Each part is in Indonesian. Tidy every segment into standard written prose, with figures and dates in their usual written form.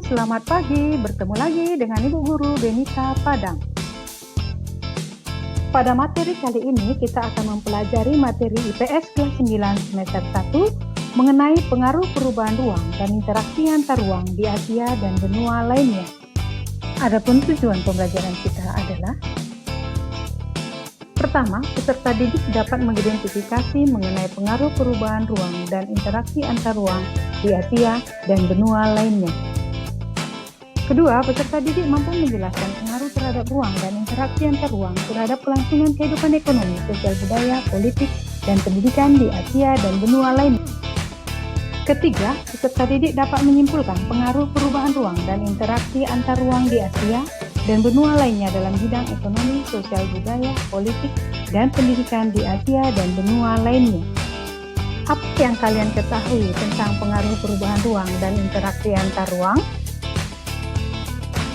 selamat pagi. Bertemu lagi dengan Ibu Guru Benita Padang. Pada materi kali ini kita akan mempelajari materi IPS kelas 9 semester 1 mengenai pengaruh perubahan ruang dan interaksi antar ruang di Asia dan benua lainnya. Adapun tujuan pembelajaran kita adalah: pertama, peserta didik dapat mengidentifikasi mengenai pengaruh perubahan ruang dan interaksi antar ruang di Asia dan benua lainnya. Kedua, peserta didik mampu menjelaskan pengaruh terhadap ruang dan interaksi antar ruang terhadap kelangsungan kehidupan ekonomi, sosial budaya, politik, dan pendidikan di Asia dan benua lainnya. Ketiga, peserta didik dapat menyimpulkan pengaruh perubahan ruang dan interaksi antar ruang di Asia dan benua lainnya dalam bidang ekonomi, sosial budaya, politik, dan pendidikan di Asia dan benua lainnya. Apa yang kalian ketahui tentang pengaruh perubahan ruang dan interaksi antar ruang?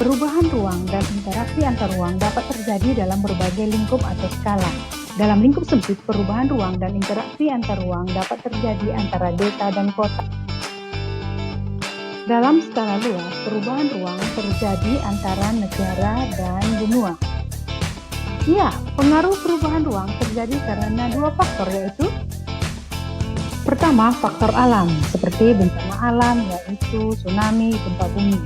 Perubahan ruang dan interaksi antar ruang dapat terjadi dalam berbagai lingkup atau skala. Dalam lingkup sempit, perubahan ruang dan interaksi antar ruang dapat terjadi antara desa dan kota. Dalam skala luas, perubahan ruang terjadi antara negara dan benua. Ya, pengaruh perubahan ruang terjadi karena dua faktor, yaitu: pertama, faktor alam, seperti bencana alam, yaitu tsunami, gempa bumi.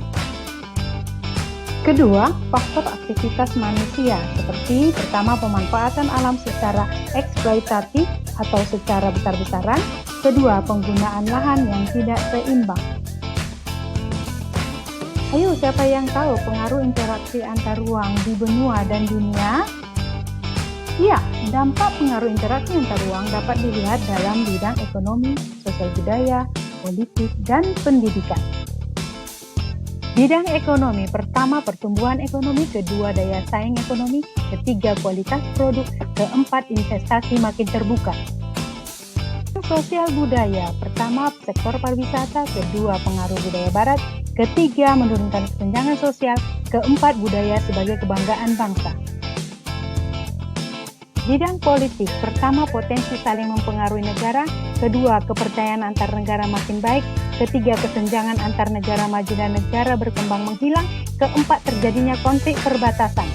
Kedua, faktor aktivitas manusia, seperti pertama, pemanfaatan alam secara eksploitatif atau secara besar-besaran. Kedua, penggunaan lahan yang tidak seimbang. Ayo, siapa yang tahu pengaruh interaksi antar ruang di benua dan dunia? Ya, dampak pengaruh interaksi antar ruang dapat dilihat dalam bidang ekonomi, sosial budaya, politik, dan pendidikan. Bidang ekonomi: pertama, pertumbuhan ekonomi; kedua, daya saing ekonomi; ketiga, kualitas produk; keempat, investasi makin terbuka. Sosial budaya: pertama, sektor pariwisata; kedua, pengaruh budaya barat; ketiga, menurunkan kesenjangan sosial; keempat, budaya sebagai kebanggaan bangsa. Bidang politik: pertama, potensi saling mempengaruhi negara; kedua, kepercayaan antar negara makin baik; ketiga, kesenjangan antar negara maju dan negara berkembang menghilang; keempat, terjadinya konflik perbatasan.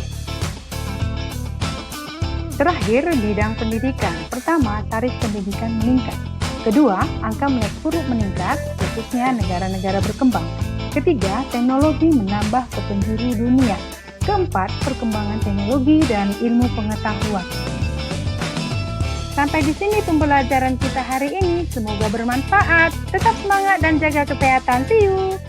Terakhir, bidang pendidikan: pertama, tarif pendidikan meningkat; kedua, angka melek huruf meningkat, khususnya negara-negara berkembang; ketiga, teknologi menambah ke penjuru dunia; keempat, perkembangan teknologi dan ilmu pengetahuan. Sampai di sini pembelajaran kita hari ini. Semoga bermanfaat. Tetap semangat dan jaga kesehatan. See you!